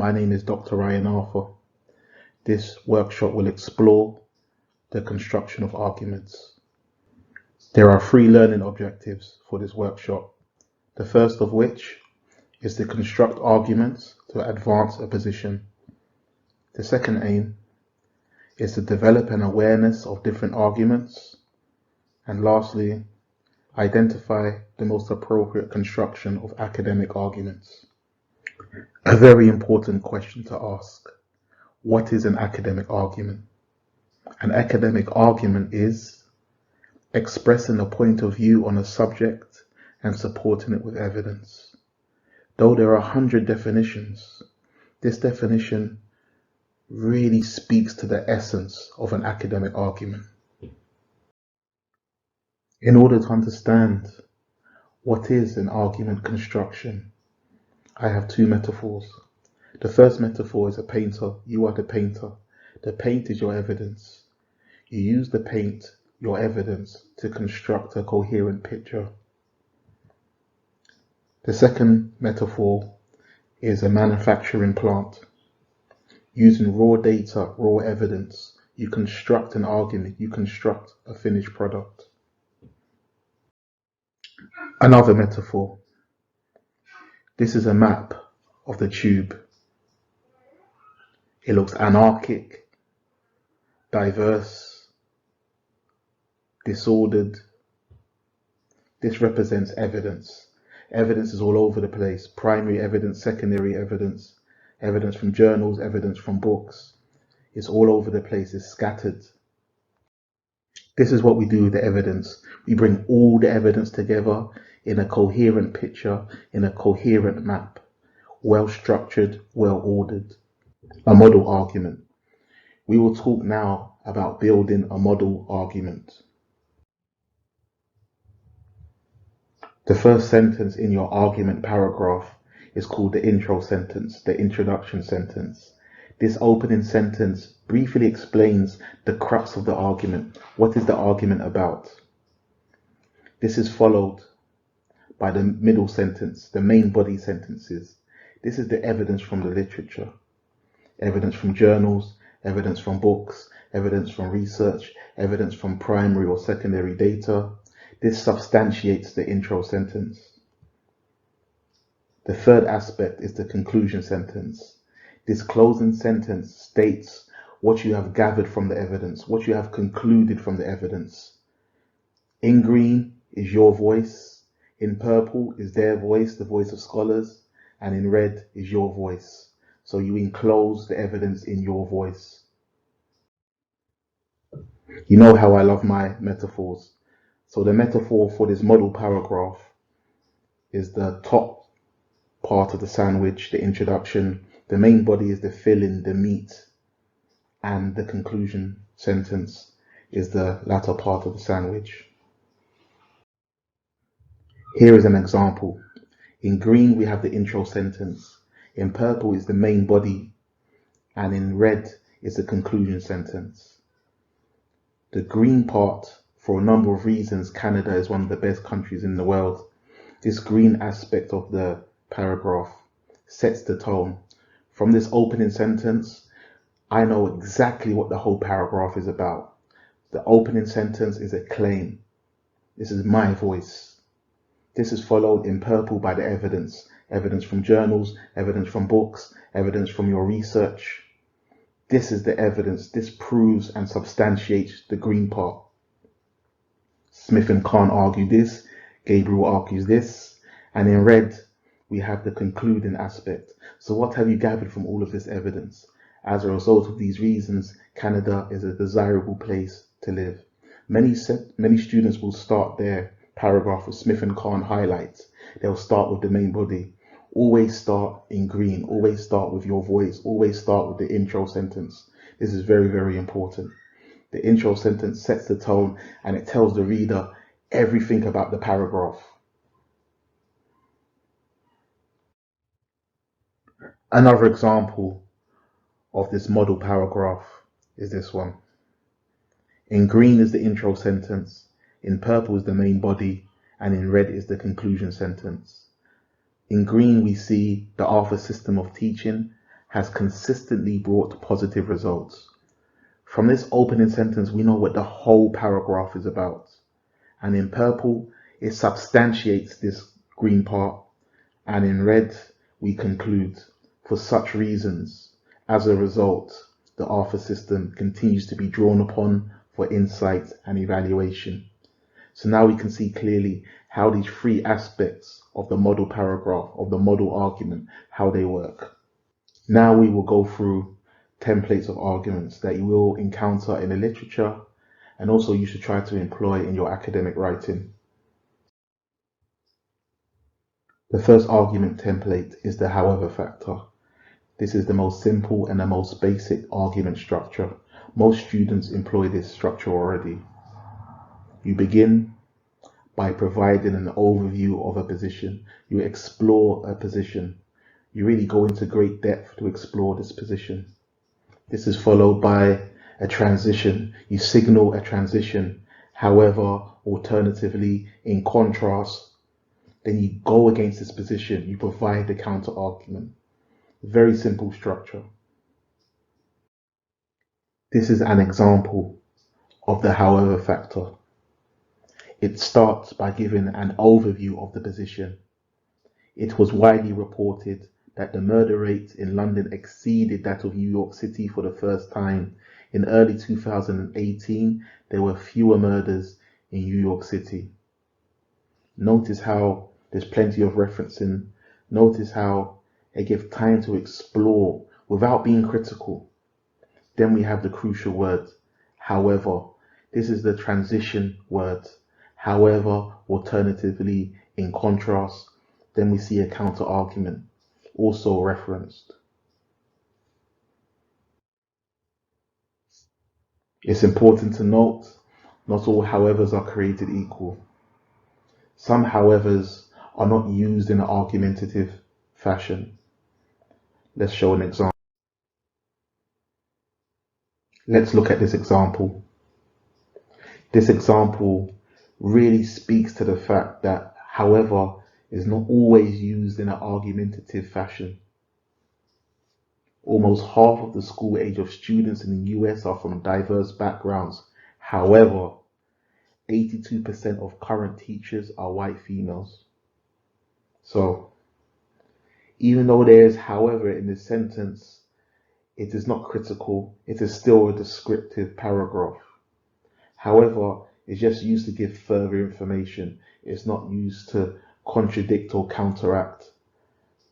My name is Dr. Ryan Arthur. This workshop will explore the construction of arguments. There are 3 learning objectives for this workshop. The first of which is to construct arguments to advance a position. The second aim is to develop an awareness of different arguments. And lastly, identify the most appropriate construction of academic arguments. A very important question to ask: what is an academic argument? An academic argument is expressing a point of view on a subject and supporting it with evidence. Though there are 100 definitions, this definition really speaks to the essence of an academic argument. In order to understand what is an argument construction, I have 2 metaphors. The first metaphor is a painter. You are the painter. The paint is your evidence. You use the paint, your evidence, to construct a coherent picture. The second metaphor is a manufacturing plant. Using raw data, raw evidence, you construct an argument, you construct a finished product. Another metaphor. This is a map of the tube. It looks anarchic, diverse, disordered. This represents evidence. Evidence is all over the place. Primary evidence, secondary evidence, evidence from journals, evidence from books. It's all over the place. It's scattered. This is what we do with the evidence. We bring all the evidence together in a coherent picture, in a coherent map, well structured, well ordered. A model argument. We will talk now about building a model argument. The first sentence in your argument paragraph is called the intro sentence, the introduction sentence. This opening sentence briefly explains the crux of the argument. What is the argument about? This is followed by the middle sentence, the main body sentences. This is the evidence from the literature. Evidence from journals, evidence from books, evidence from research, evidence from primary or secondary data. This substantiates the intro sentence. The third aspect is the conclusion sentence. This closing sentence states what you have gathered from the evidence, what you have concluded from the evidence. In green is your voice, in purple is their voice, the voice of scholars, and in red is your voice. So you enclose the evidence in your voice. You know how I love my metaphors. So the metaphor for this model paragraph is the top part of the sandwich, the introduction. The main body is the filling, the meat, and the conclusion sentence is the latter part of the sandwich. Here is an example. In green, we have the intro sentence. In purple is the main body, and in red is the conclusion sentence. The green part, for a number of reasons, Canada is one of the best countries in the world. This green aspect of the paragraph sets the tone. From this opening sentence, I know exactly what the whole paragraph is about. The opening sentence is a claim. This is my voice. This is followed in purple by the evidence. Evidence from journals, evidence from books, evidence from your research. This is the evidence. This proves and substantiates the green part. Smith and Kahn argue this, Gabriel argues this, and in red we have the concluding aspect. So what have you gathered from all of this evidence? As a result of these reasons, Canada is a desirable place to live. Many students will start their paragraph with Smith and Kahn highlights. They'll start with the main body. Always start in green. Always start with your voice. Always start with the intro sentence. This is very, very important. The intro sentence sets the tone and it tells the reader everything about the paragraph. Another example of this model paragraph is this one. In green is the intro sentence, in purple is the main body, and in red is the conclusion sentence. In green we see the Arthur system of teaching has consistently brought positive results. From this opening sentence, we know what the whole paragraph is about. And in purple, it substantiates this green part. And in red, we conclude, for such reasons, as a result, the Arthur system continues to be drawn upon for insight and evaluation. So now we can see clearly how these three aspects of the model paragraph, of the model argument, how they work. Now we will go through templates of arguments that you will encounter in the literature and also you should try to employ in your academic writing. The first argument template is the however factor. This is the most simple and the most basic argument structure. Most students employ this structure already. You begin by providing an overview of a position. You explore a position. You really go into great depth to explore this position. This is followed by a transition. You signal a transition. However, alternatively, in contrast, then you go against this position. You provide the counter argument. Very simple structure. This is an example of the however factor. It starts by giving an overview of the position. It was widely reported that the murder rate in London exceeded that of New York City for the first time. In early 2018, there were fewer murders in New York City. Notice how there's plenty of referencing. Notice how it gives time to explore without being critical. Then we have the crucial word, however. This is the transition word. However, alternatively, in contrast, then we see a counter argument, also referenced. It's important to note, not all howevers are created equal. Some howevers are not used in an argumentative fashion. Let's show an example. Let's look at this example. This example really speaks to the fact that however is not always used in an argumentative fashion. Almost half of the school age of students in the US are from diverse backgrounds. However, 82% of current teachers are white females. So, even though there is however in this sentence, it is not critical. It is still a descriptive paragraph. However, it's just used to give further information. It's not used to contradict or counteract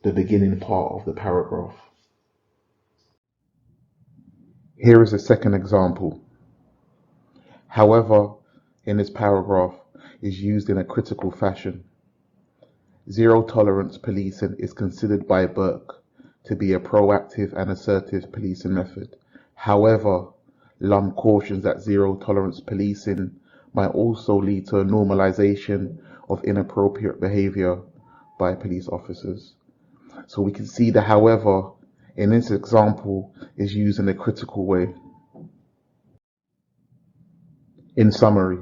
the beginning part of the paragraph. Here is a second example. However, in this paragraph is used in a critical fashion. Zero tolerance policing is considered by Burke to be a proactive and assertive policing method. However, Lum cautions that zero tolerance policing might also lead to a normalization of inappropriate behavior by police officers. So we can see the however in this example is used in a critical way. In summary,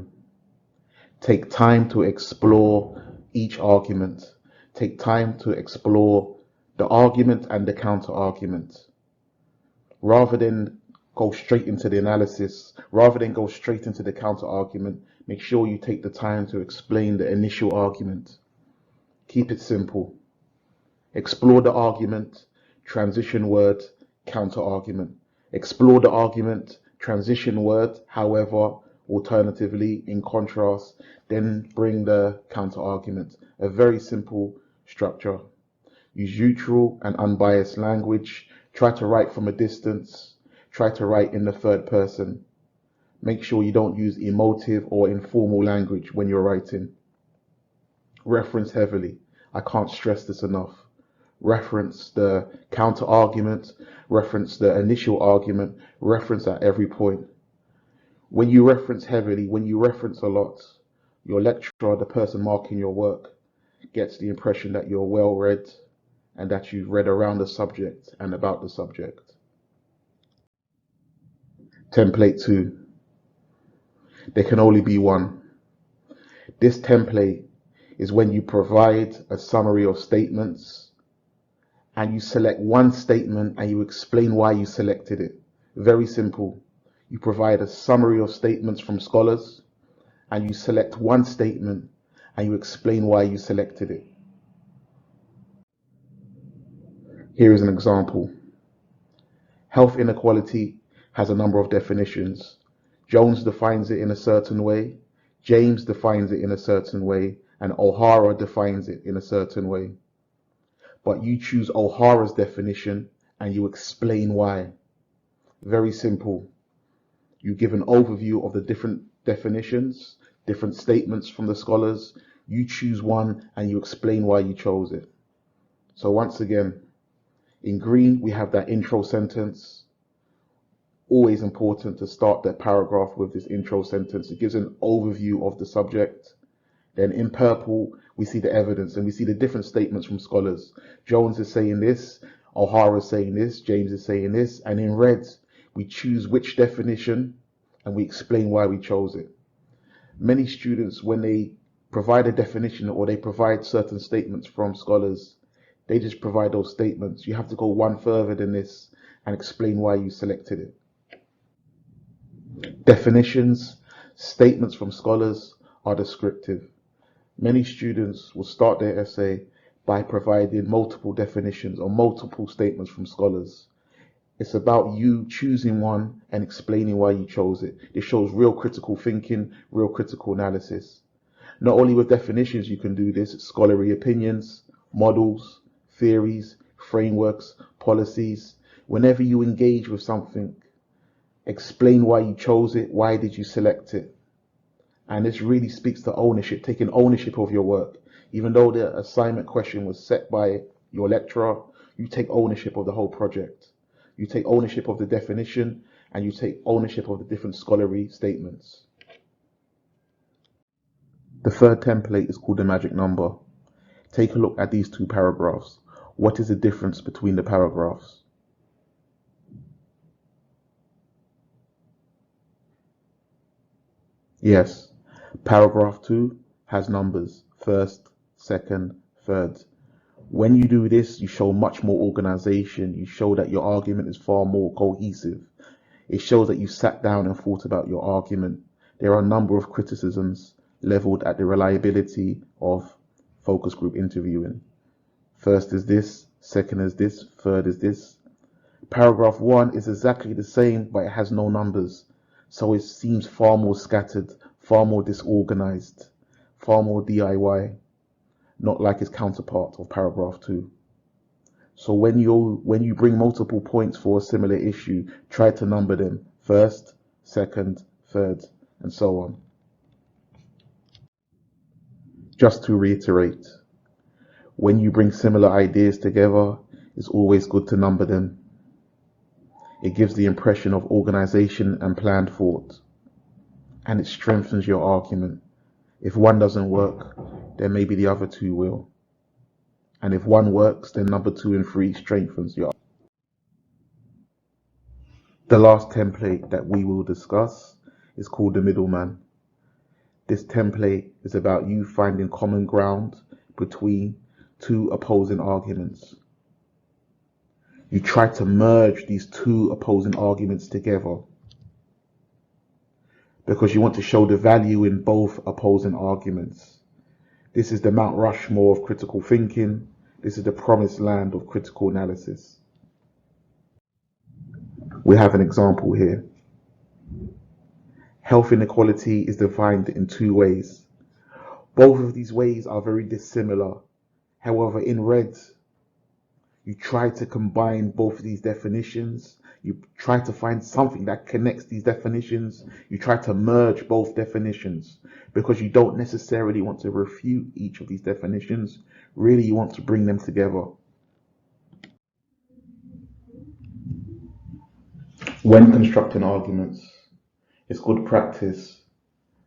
take time to explore each argument. Take time to explore the argument and the counter argument. Rather than go straight into the analysis, rather than go straight into the counter argument, make sure you take the time to explain the initial argument. Keep it simple. Explore the argument, transition word, counter argument. Explore the argument, transition word, however, alternatively, in contrast, then bring the counter argument. A very simple structure. Use neutral and unbiased language. Try to write from a distance. Try to write in the third person. Make sure you don't use emotive or informal language when you're writing. Reference heavily. I can't stress this enough. Reference the counter argument, reference the initial argument, reference at every point. When you reference heavily, when you reference a lot, your lecturer, the person marking your work, gets the impression that you're well read and that you've read around the subject and about the subject. Template 2. There can only be one. This template is when you provide a summary of statements and you select one statement and you explain why you selected it. Very simple. You provide a summary of statements from scholars and you select one statement and you explain why you selected it. Here is an example. Health inequality has a number of definitions. Jones defines it in a certain way, James defines it in a certain way, and O'Hara defines it in a certain way. But you choose O'Hara's definition and you explain why. Very simple. You give an overview of the different definitions, different statements from the scholars. You choose one and you explain why you chose it. So once again, in green, we have that intro sentence. Always important to start that paragraph with this intro sentence. It gives an overview of the subject. Then in purple, we see the evidence and we see the different statements from scholars. Jones is saying this, O'Hara is saying this, James is saying this, and in red, we choose which definition and we explain why we chose it. Many students, when they provide a definition or they provide certain statements from scholars, they just provide those statements. You have to go one further than this and explain why you selected it. Definitions, statements from scholars are descriptive. Many students will start their essay by providing multiple definitions or multiple statements from scholars. It's about you choosing one and explaining why you chose it. It shows real critical thinking, real critical analysis. Not only with definitions you can do this, scholarly opinions, models, theories, frameworks, policies. Whenever you engage with something, explain why you chose it, why did you select it. And this really speaks to ownership, taking ownership of your work. Even though the assignment question was set by your lecturer, you take ownership of the whole project. You take ownership of the definition and you take ownership of the different scholarly statements. The third template is called the magic number. Take a look at these two paragraphs. What is the difference between the paragraphs? Yes, paragraph 2 has numbers, first, second, third. When you do this, you show much more organization. You show that your argument is far more cohesive. It shows that you sat down and thought about your argument. There are a number of criticisms leveled at the reliability of focus group interviewing. First is this, second is this, third is this. Paragraph 1 is exactly the same, but it has no numbers. So it seems far more scattered, far more disorganized, far more DIY, not like its counterpart of paragraph 2. So when you bring multiple points for a similar issue, try to number them first, second, third, and so on. Just to reiterate, when you bring similar ideas together, it's always good to number them. It gives the impression of organization and planned thought, and it strengthens your argument. If one doesn't work, then maybe the other two will. And if one works, then number 2 and 3 strengthens your. The last template that we will discuss is called the middleman. This template is about you finding common ground between two opposing arguments. You try to merge these two opposing arguments together because you want to show the value in both opposing arguments. This is the Mount Rushmore of critical thinking. This is the promised land of critical analysis. We have an example here. Health inequality is defined in 2 ways. Both of these ways are very dissimilar. However, in red, you try to combine both of these definitions. You try to find something that connects these definitions. You try to merge both definitions because you don't necessarily want to refute each of these definitions. Really, you want to bring them together. When constructing arguments, it's good practice,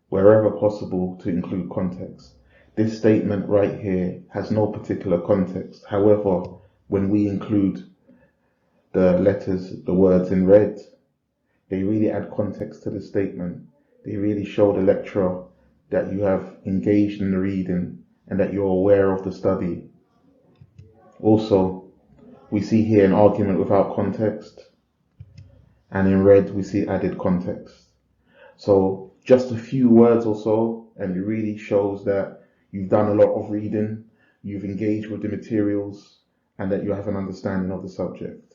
wherever possible, to include context. This statement right here has no particular context. However, when we include the letters, the words in red, they really add context to the statement. They really show the lecturer that you have engaged in the reading and that you're aware of the study. Also, we see here an argument without context, and in red we see added context. So just a few words or so, and it really shows that you've done a lot of reading, you've engaged with the materials, and that you have an understanding of the subject.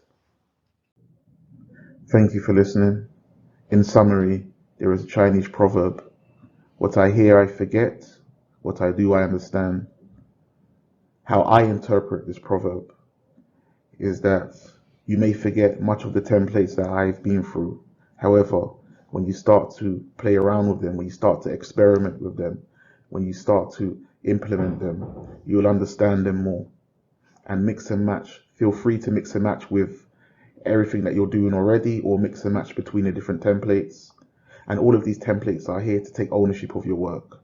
Thank you for listening. In summary, there is a Chinese proverb: what I hear I forget, what I do I understand. How I interpret this proverb is that you may forget much of the templates that I've been through. However, when you start to play around with them, when you start to experiment with them, when you start to implement them, you will understand them more. And mix and match. Feel free to mix and match with everything that you're doing already, or mix and match between the different templates. And all of these templates are here to take ownership of your work.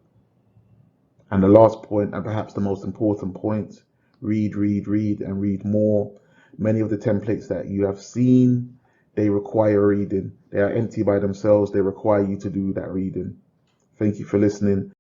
And the last point, and perhaps the most important point, read, and read more. Many of the templates that you have seen, they require reading. They are empty by themselves. They require you to do that reading. Thank you for listening.